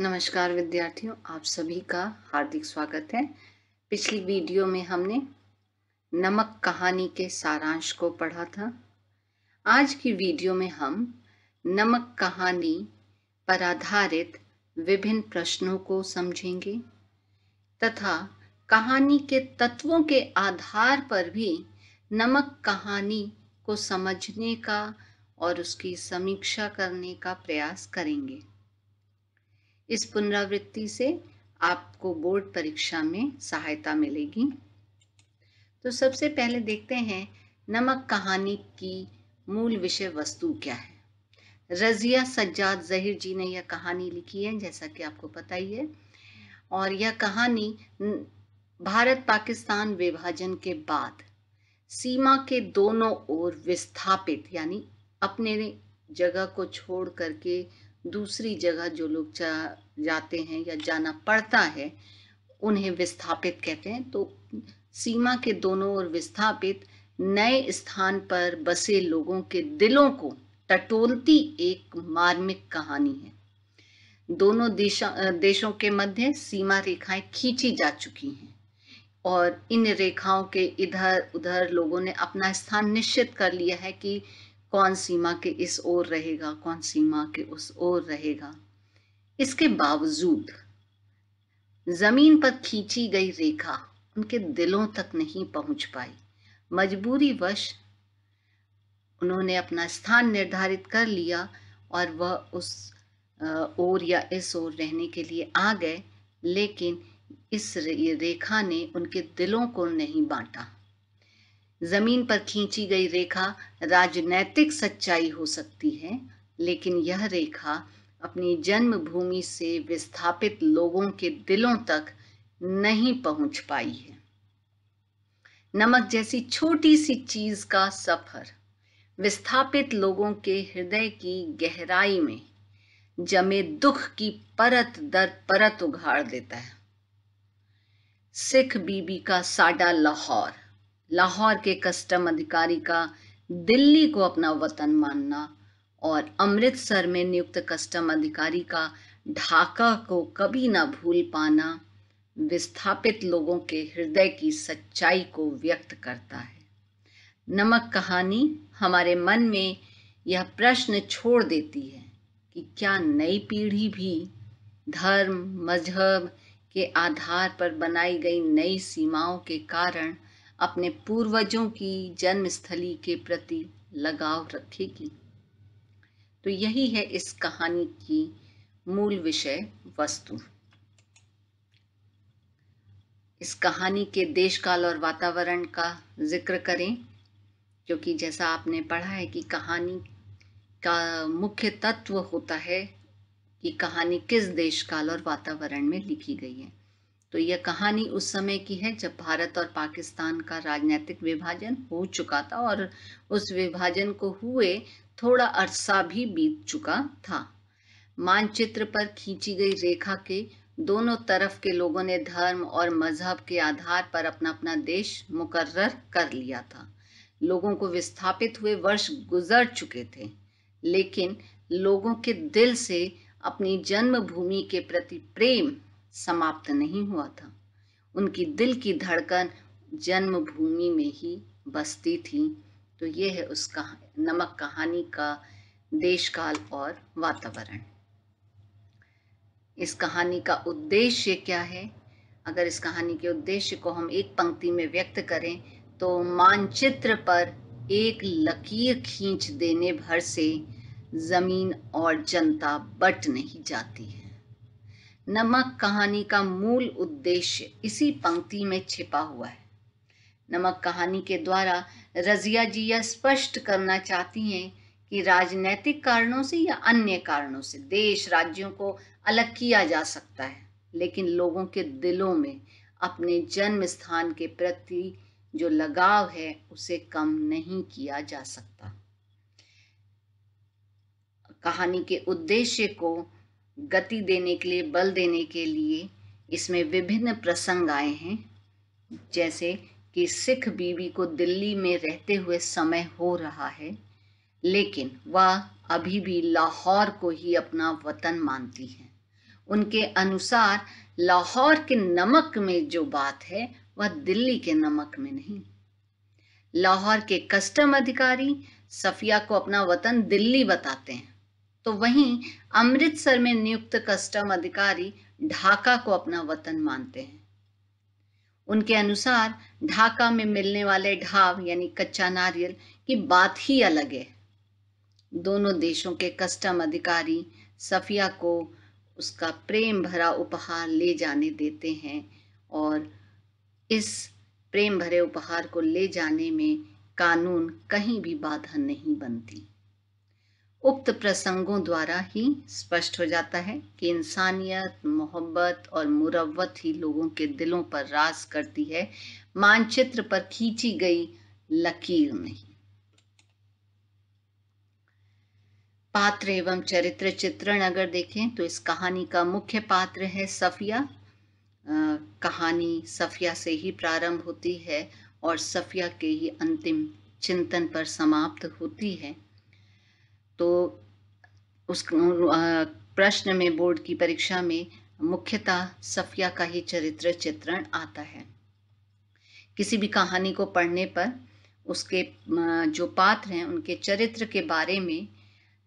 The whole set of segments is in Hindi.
नमस्कार विद्यार्थियों, आप सभी का हार्दिक स्वागत है। पिछली वीडियो में हमने नमक कहानी के सारांश को पढ़ा था। आज की वीडियो में हम नमक कहानी पर आधारित विभिन्न प्रश्नों को समझेंगे तथा कहानी के तत्वों के आधार पर भी नमक कहानी को समझने का और उसकी समीक्षा करने का प्रयास करेंगे। इस पुनरावृत्ति से आपको बोर्ड परीक्षा में सहायता मिलेगी। तो सबसे पहले देखते हैं नमक कहानी की मूल विषय वस्तु क्या है। रज़िया सज्जाद ज़हीर जी ने यह कहानी लिखी है, जैसा कि आपको पता ही है। और यह कहानी भारत पाकिस्तान विभाजन के बाद सीमा के दोनों ओर विस्थापित, यानी अपने जगह को छोड़ करके दूसरी जगह जो लोग जाते हैं या जाना पड़ता है उन्हें विस्थापित कहते हैं। तो सीमा के दोनों ओर विस्थापित नए स्थान पर बसे लोगों के दिलों को टटोलती एक मार्मिक कहानी है। दोनों देशों के मध्य सीमा रेखाएं खींची जा चुकी हैं और इन रेखाओं के इधर उधर लोगों ने अपना स्थान निश्चित कर लिया है कि कौन सीमा के इस ओर रहेगा, कौन सीमा के उस ओर रहेगा। इसके बावजूद जमीन पर खींची गई रेखा उनके दिलों तक नहीं पहुंच पाई। मजबूरी वश उन्होंने अपना स्थान निर्धारित कर लिया और वह उस ओर या इस ओर रहने के लिए आ गए, लेकिन इस रेखा ने उनके दिलों को नहीं बांटा। जमीन पर खींची गई रेखा राजनैतिक सच्चाई हो सकती है, लेकिन यह रेखा अपनी जन्मभूमि से विस्थापित लोगों के दिलों तक नहीं पहुंच पाई है। नमक जैसी छोटी सी चीज का सफर विस्थापित लोगों के हृदय की गहराई में जमे दुख की परत दर परत उघाड़ देता है। सिख बीबी का साडा लाहौर, लाहौर के कस्टम अधिकारी का दिल्ली को अपना वतन मानना और अमृतसर में नियुक्त कस्टम अधिकारी का ढाका को कभी ना भूल पाना विस्थापित लोगों के हृदय की सच्चाई को व्यक्त करता है। नमक कहानी हमारे मन में यह प्रश्न छोड़ देती है कि क्या नई पीढ़ी भी धर्म मजहब के आधार पर बनाई गई नई सीमाओं के कारण अपने पूर्वजों की जन्मस्थली के प्रति लगाव रखेगी। तो यही है इस कहानी की मूल विषय वस्तु। इस कहानी के देश काल और वातावरण का जिक्र करें, क्योंकि जैसा आपने पढ़ा है कि कहानी का मुख्य तत्व होता है कि कहानी किस देश काल और वातावरण में लिखी गई है। तो यह कहानी उस समय की है जब भारत और पाकिस्तान का राजनीतिक विभाजन हो चुका था और उस विभाजन को हुए थोड़ा अरसा भी बीत चुका था। मानचित्र पर खींची गई रेखा के दोनों तरफ के लोगों ने धर्म और मजहब के आधार पर अपना अपना देश मुकर्रर कर लिया था। लोगों को विस्थापित हुए वर्ष गुजर चुके थे, लेकिन लोगों के दिल से अपनी जन्मभूमि के प्रति प्रेम समाप्त नहीं हुआ था। उनकी दिल की धड़कन जन्मभूमि में ही बसती थी। तो ये है उस नमक कहानी का देश काल और वातावरण। इस कहानी का उद्देश्य क्या है? अगर इस कहानी के उद्देश्य को हम एक पंक्ति में व्यक्त करें तो मानचित्र पर एक लकीर खींच देने भर से जमीन और जनता बट नहीं जाती है। नमक कहानी का मूल उद्देश्य इसी पंक्ति में छिपा हुआ है। नमक कहानी के द्वारा रज़िया जी यह स्पष्ट करना चाहती हैं कि राजनैतिक कारणों से या अन्य कारणों से देश राज्यों को अलग किया जा सकता है, लेकिन लोगों के दिलों में अपने जन्म स्थान के प्रति जो लगाव है उसे कम नहीं किया जा सकता। कहानी के उद्देश्य को गति देने के लिए, बल देने के लिए इसमें विभिन्न प्रसंग आए हैं, जैसे कि सिख बीवी को दिल्ली में रहते हुए समय हो रहा है, लेकिन वह अभी भी लाहौर को ही अपना वतन मानती है। उनके अनुसार लाहौर के नमक में जो बात है वह दिल्ली के नमक में नहीं। लाहौर के कस्टम अधिकारी सफिया को अपना वतन दिल्ली बताते हैं, तो वहीं अमृतसर में नियुक्त कस्टम अधिकारी ढाका को अपना वतन मानते हैं। उनके अनुसार ढाका में मिलने वाले ढाब यानी कच्चा नारियल की बात ही अलग है। दोनों देशों के कस्टम अधिकारी सफिया को उसका प्रेम भरा उपहार ले जाने देते हैं और इस प्रेम भरे उपहार को ले जाने में कानून कहीं भी बाधा नहीं बनती। उक्त प्रसंगों द्वारा ही स्पष्ट हो जाता है कि इंसानियत, मोहब्बत और मुरव्वत ही लोगों के दिलों पर राज करती है, मानचित्र पर खींची गई लकीर नहीं। पात्र एवं चरित्र चित्रण अगर देखें तो इस कहानी का मुख्य पात्र है सफिया। कहानी सफिया से ही प्रारंभ होती है और सफिया के ही अंतिम चिंतन पर समाप्त होती है। तो उस प्रश्न में बोर्ड की परीक्षा में मुख्यतः सफिया का ही चरित्र चित्रण आता है। किसी भी कहानी को पढ़ने पर उसके जो पात्र हैं उनके चरित्र के बारे में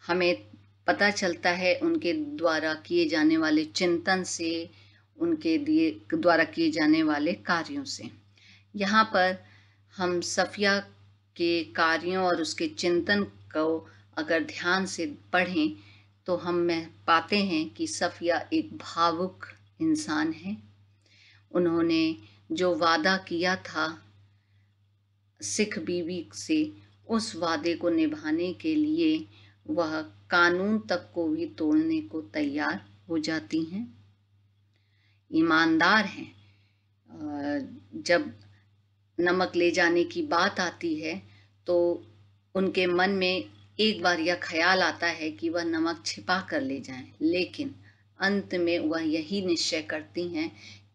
हमें पता चलता है उनके द्वारा किए जाने वाले चिंतन से, उनके द्वारा किए जाने वाले कार्यों से। यहाँ पर हम सफिया के कार्यों और उसके चिंतन को अगर ध्यान से पढ़ें तो हम पाते हैं कि सफिया एक भावुक इंसान है। उन्होंने जो वादा किया था सिख बीवी से, उस वादे को निभाने के लिए वह कानून तक को भी तोड़ने को तैयार हो जाती हैं। ईमानदार हैं। जब नमक ले जाने की बात आती है तो उनके मन में एक बार यह ख्याल आता है कि वह नमक छिपा कर ले जाएं, लेकिन अंत में वह यही निश्चय करती हैं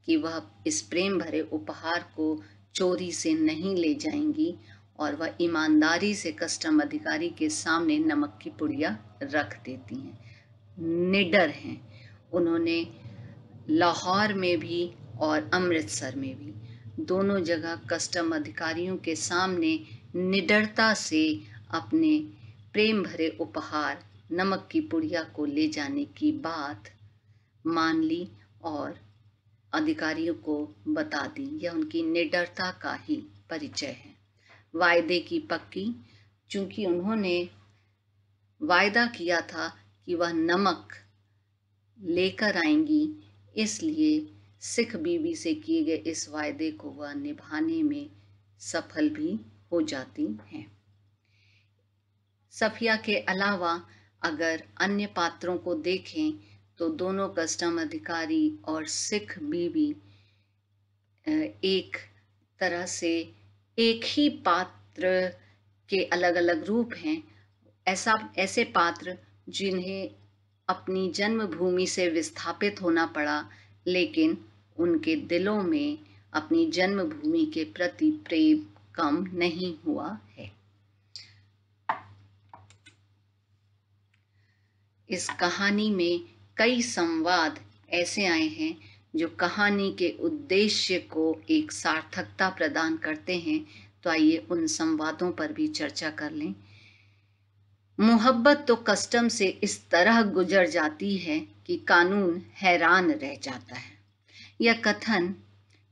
कि वह इस प्रेम भरे उपहार को चोरी से नहीं ले जाएंगी और वह ईमानदारी से कस्टम अधिकारी के सामने नमक की पुड़िया रख देती हैं। निडर हैं। उन्होंने लाहौर में भी और अमृतसर में भी दोनों जगह कस्टम अधिकारियों के सामने निडरता से अपने प्रेम भरे उपहार नमक की पुड़िया को ले जाने की बात मान ली और अधिकारियों को बता दी। यह उनकी निडरता का ही परिचय है। वायदे की पक्की, चूंकि उन्होंने वायदा किया था कि वह नमक लेकर आएंगी, इसलिए सिख बीवी से किए गए इस वायदे को वह निभाने में सफल भी हो जाती हैं। सफिया के अलावा अगर अन्य पात्रों को देखें तो दोनों कस्टम अधिकारी और सिख बीवी एक तरह से एक ही पात्र के अलग अलग रूप हैं। ऐसे पात्र जिन्हें अपनी जन्मभूमि से विस्थापित होना पड़ा, लेकिन उनके दिलों में अपनी जन्मभूमि के प्रति प्रेम कम नहीं हुआ है। इस कहानी में कई संवाद ऐसे आए हैं जो कहानी के उद्देश्य को एक सार्थकता प्रदान करते हैं। तो आइए उन संवादों पर भी चर्चा कर लें। मोहब्बत तो कस्टम से इस तरह गुजर जाती है कि कानून हैरान रह जाता है। यह कथन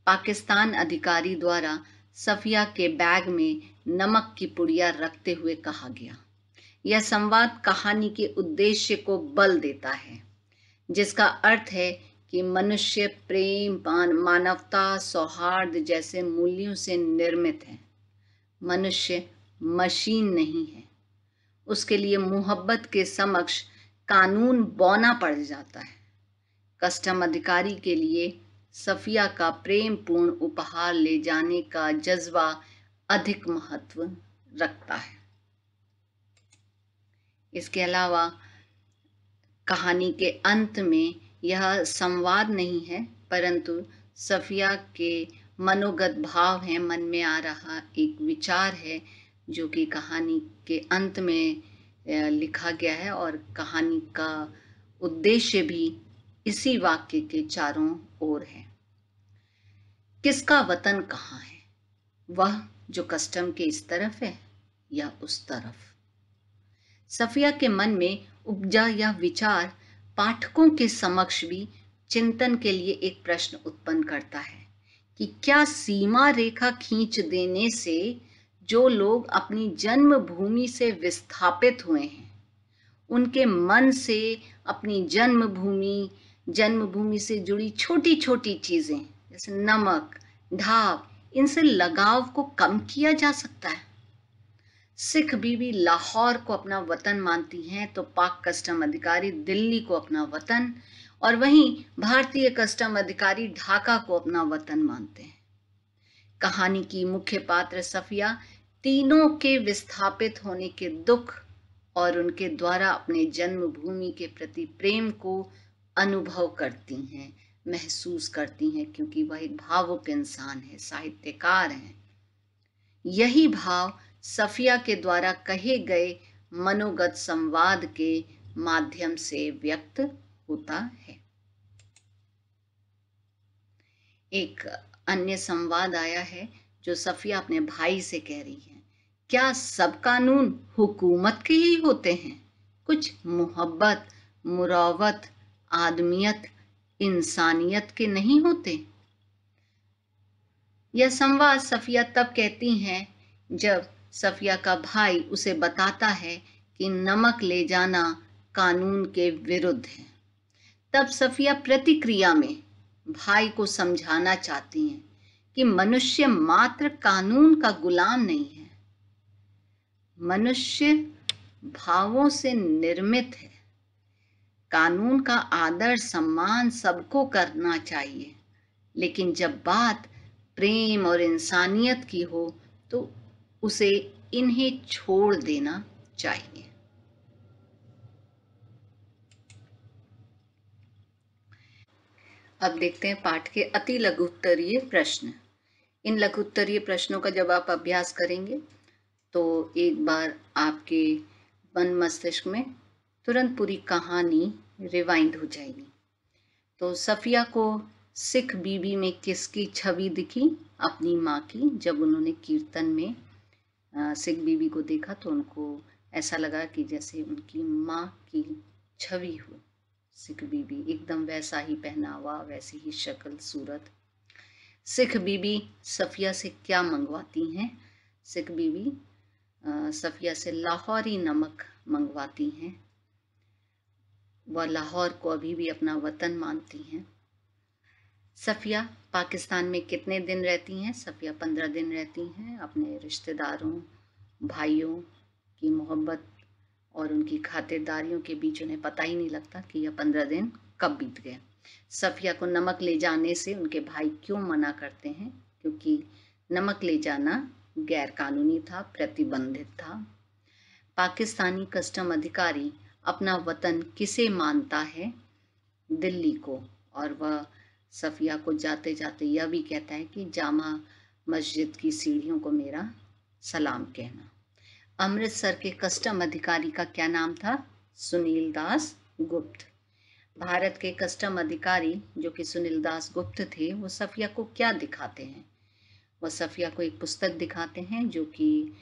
पाकिस्तान अधिकारी द्वारा सफिया के बैग में नमक की पुड़िया रखते हुए कहा गया। यह संवाद कहानी के उद्देश्य को बल देता है, जिसका अर्थ है कि मनुष्य प्रेम, मानवता, सौहार्द जैसे मूल्यों से निर्मित है। मनुष्य मशीन नहीं है। उसके लिए मोहब्बत के समक्ष कानून बौना पड़ जाता है। कस्टम अधिकारी के लिए सफिया का प्रेम पूर्ण उपहार ले जाने का जज्बा अधिक महत्व रखता है। इसके अलावा कहानी के अंत में यह संवाद नहीं है, परंतु सफिया के मनोगत भाव हैं, मन में आ रहा एक विचार है जो कि कहानी के अंत में लिखा गया है और कहानी का उद्देश्य भी इसी वाक्य के चारों ओर है। किसका वतन कहाँ है? वह जो कस्टम के इस तरफ है या उस तरफ? सफिया के मन में उपजा यह विचार पाठकों के समक्ष भी चिंतन के लिए एक प्रश्न उत्पन्न करता है कि क्या सीमा रेखा खींच देने से जो लोग अपनी जन्मभूमि से विस्थापित हुए हैं, उनके मन से अपनी जन्मभूमि से जुड़ी छोटी छोटी चीजें जैसे नमक, ढाब, इनसे लगाव को कम किया जा सकता है? सिख बीबी लाहौर को अपना वतन मानती हैं तो पाक कस्टम अधिकारी दिल्ली को अपना वतन, और वहीं भारतीय कस्टम अधिकारी ढाका को अपना वतन मानते हैं। कहानी की मुख्य पात्र सफिया तीनों के विस्थापित होने के दुख और उनके द्वारा अपने जन्मभूमि के प्रति प्रेम को अनुभव करती हैं, महसूस करती हैं, क्योंकि वह एक भावुक इंसान है, साहित्यकार हैं। यही भाव सफिया के द्वारा कहे गए मनोगत संवाद के माध्यम से व्यक्त होता है। एक अन्य संवाद आया है जो सफिया अपने भाई से कह रही है, क्या सब कानून हुकूमत के ही होते हैं? कुछ मोहब्बत, मुरावत, आदमियत, इंसानियत के नहीं होते? यह संवाद सफिया तब कहती हैं जब सफिया का भाई उसे बताता है कि नमक ले जाना कानून के विरुद्ध है। तब सफिया प्रतिक्रिया में भाई को समझाना चाहती हैं कि मनुष्य मात्र कानून का गुलाम नहीं है, मनुष्य भावों से निर्मित है। कानून का आदर सम्मान सबको करना चाहिए, लेकिन जब बात प्रेम और इंसानियत की हो तो उसे इन्हें छोड़ देना चाहिए। अब देखते हैं पाठ के अति लघुत्तरीय प्रश्न। इन लघुत्तरीय प्रश्नों का जब आप अभ्यास करेंगे तो एक बार आपके मन मस्तिष्क में तुरंत पूरी कहानी रिवाइंड हो जाएगी। तो सफिया को सिख बीबी में किसकी छवि दिखी? अपनी माँ की। जब उन्होंने कीर्तन में सिख बीबी को देखा तो उनको ऐसा लगा कि जैसे उनकी माँ की छवि हो। सिख बीबी एकदम वैसा ही पहनावा, वैसी ही शक्ल सूरत। सिख बीबी सफिया से क्या मंगवाती हैं? सिख बीबी सफिया से लाहौरी नमक मंगवाती हैं। वह लाहौर को अभी भी अपना वतन मानती हैं। सफिया पाकिस्तान में कितने दिन रहती हैं? सफिया 15 दिन रहती हैं। अपने रिश्तेदारों, भाइयों की मोहब्बत और उनकी खातिरदारियों के बीच उन्हें पता ही नहीं लगता कि यह 15 दिन कब बीत गए। सफिया को नमक ले जाने से उनके भाई क्यों मना करते हैं? क्योंकि नमक ले जाना गैर कानूनी था, प्रतिबंधित था। पाकिस्तानी कस्टम अधिकारी अपना वतन किसे मानता है? दिल्ली को। और वह सफिया को जाते जाते यह भी कहता है कि जामा मस्जिद की सीढ़ियों को मेरा सलाम कहना। अमृतसर के कस्टम अधिकारी का क्या नाम था? सुनील दास गुप्त। भारत के कस्टम अधिकारी जो कि सुनील दास गुप्त थे, वो सफिया को क्या दिखाते हैं? वह सफिया को एक पुस्तक दिखाते हैं जो कि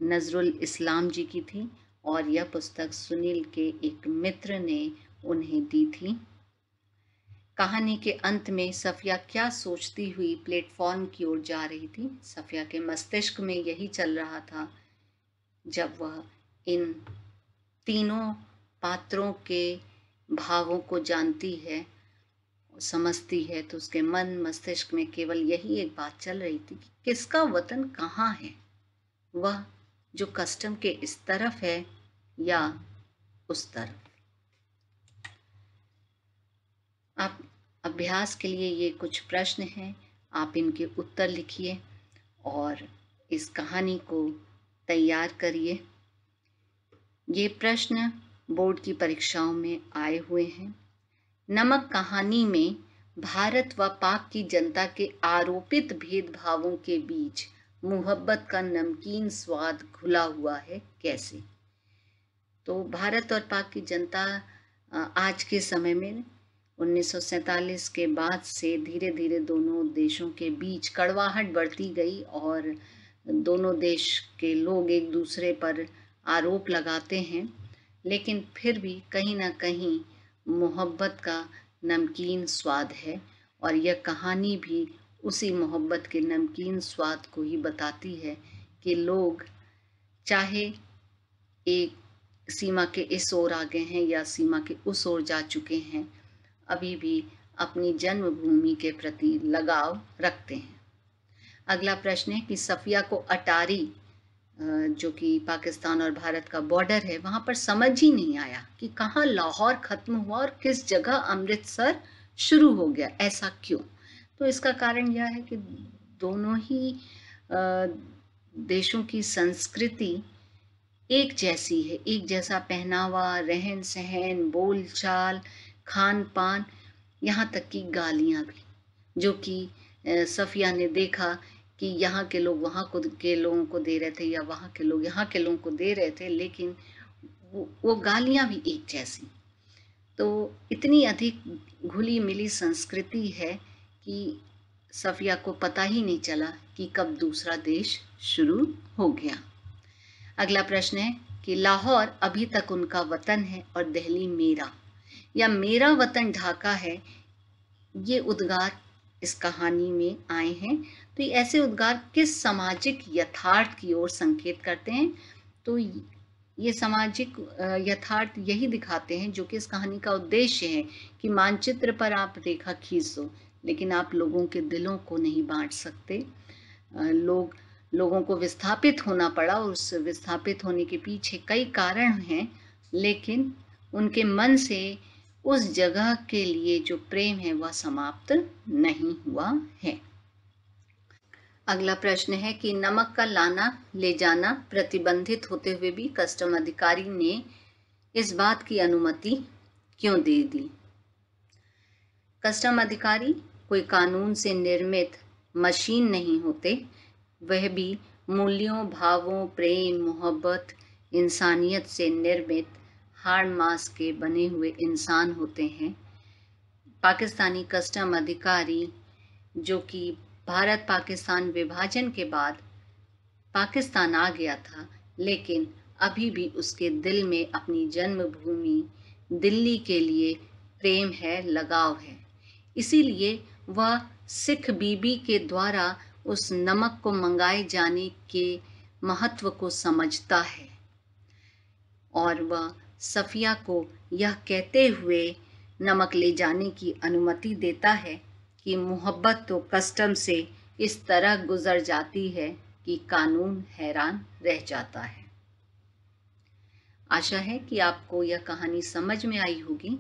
नजरुल इस्लाम जी की थी, और यह पुस्तक सुनील के एक मित्र ने उन्हें दी थी। कहानी के अंत में सफिया क्या सोचती हुई प्लेटफॉर्म की ओर जा रही थी? सफिया के मस्तिष्क में यही चल रहा था। जब वह इन तीनों पात्रों के भावों को जानती है, समझती है, तो उसके मन मस्तिष्क में केवल यही एक बात चल रही थी कि किसका वतन कहाँ है? वह जो कस्टम के इस तरफ है या उस तरफ? आप अभ्यास के लिए ये कुछ प्रश्न हैं, आप इनके उत्तर लिखिए और इस कहानी को तैयार करिए। ये प्रश्न बोर्ड की परीक्षाओं में आए हुए हैं। नमक कहानी में भारत व पाक की जनता के आरोपित भेदभावों के बीच मोहब्बत का नमकीन स्वाद घुला हुआ है, कैसे? तो भारत और पाक की जनता आज के समय में 1947 के बाद से धीरे धीरे दोनों देशों के बीच कड़वाहट बढ़ती गई और दोनों देश के लोग एक दूसरे पर आरोप लगाते हैं, लेकिन फिर भी कहीं ना कहीं मोहब्बत का नमकीन स्वाद है और यह कहानी भी उसी मोहब्बत के नमकीन स्वाद को ही बताती है कि लोग चाहे एक सीमा के इस ओर आ गए हैं या सीमा के उस ओर जा चुके हैं, अभी भी अपनी जन्मभूमि के प्रति लगाव रखते हैं। अगला प्रश्न है कि सफिया को अटारी, जो कि पाकिस्तान और भारत का बॉर्डर है, वहां पर समझ ही नहीं आया कि कहाँ लाहौर खत्म हुआ और किस जगह अमृतसर शुरू हो गया, ऐसा क्यों? तो इसका कारण यह है कि दोनों ही देशों की संस्कृति एक जैसी है, एक जैसा पहनावा, रहन सहन, बोल चाल, खान पान, यहाँ तक कि गालियाँ भी, जो कि सफिया ने देखा कि यहाँ के लोग वहाँ के लोगों को दे रहे थे या वहाँ के लोग यहाँ के लोगों को दे रहे थे, लेकिन वो गालियाँ भी एक जैसी। तो इतनी अधिक घुली मिली संस्कृति है कि सफिया को पता ही नहीं चला कि कब दूसरा देश शुरू हो गया। अगला प्रश्न है कि लाहौर अभी तक उनका वतन है और दिल्ली मेरा, या मेरा वतन ढाका है, ये उद्गार इस कहानी में आए हैं। तो ये ऐसे उद्गार किस सामाजिक यथार्थ की ओर संकेत करते हैं? तो ये सामाजिक यथार्थ यही दिखाते हैं जो कि इस कहानी का उद्देश्य है कि मानचित्र पर आप रेखा खींच दो, लेकिन आप लोगों के दिलों को नहीं बांट सकते। लोगों को विस्थापित होना पड़ा और उस विस्थापित होने के पीछे कई कारण हैं, लेकिन उनके मन से उस जगह के लिए जो प्रेम है वह समाप्त नहीं हुआ है। अगला प्रश्न है कि नमक का लाना ले जाना प्रतिबंधित होते हुए भी कस्टम अधिकारी ने इस बात की अनुमति क्यों दे दी? कस्टम अधिकारी कोई कानून से निर्मित मशीन नहीं होते, वह भी मूल्यों, भावों, प्रेम, मोहब्बत, इंसानियत से निर्मित हाड़ मांस के बने हुए इंसान होते हैं। पाकिस्तानी कस्टम अधिकारी, जो कि भारत पाकिस्तान विभाजन के बाद पाकिस्तान आ गया था, लेकिन अभी भी उसके दिल में अपनी जन्मभूमि दिल्ली के लिए प्रेम है, लगाव है। इसीलिए वह सिख बीबी के द्वारा उस नमक को मंगाए जाने के महत्व को समझता है और वह सफिया को यह कहते हुए नमक ले जाने की अनुमति देता है कि मोहब्बत तो कस्टम से इस तरह गुजर जाती है कि कानून हैरान रह जाता है। आशा है कि आपको यह कहानी समझ में आई होगी।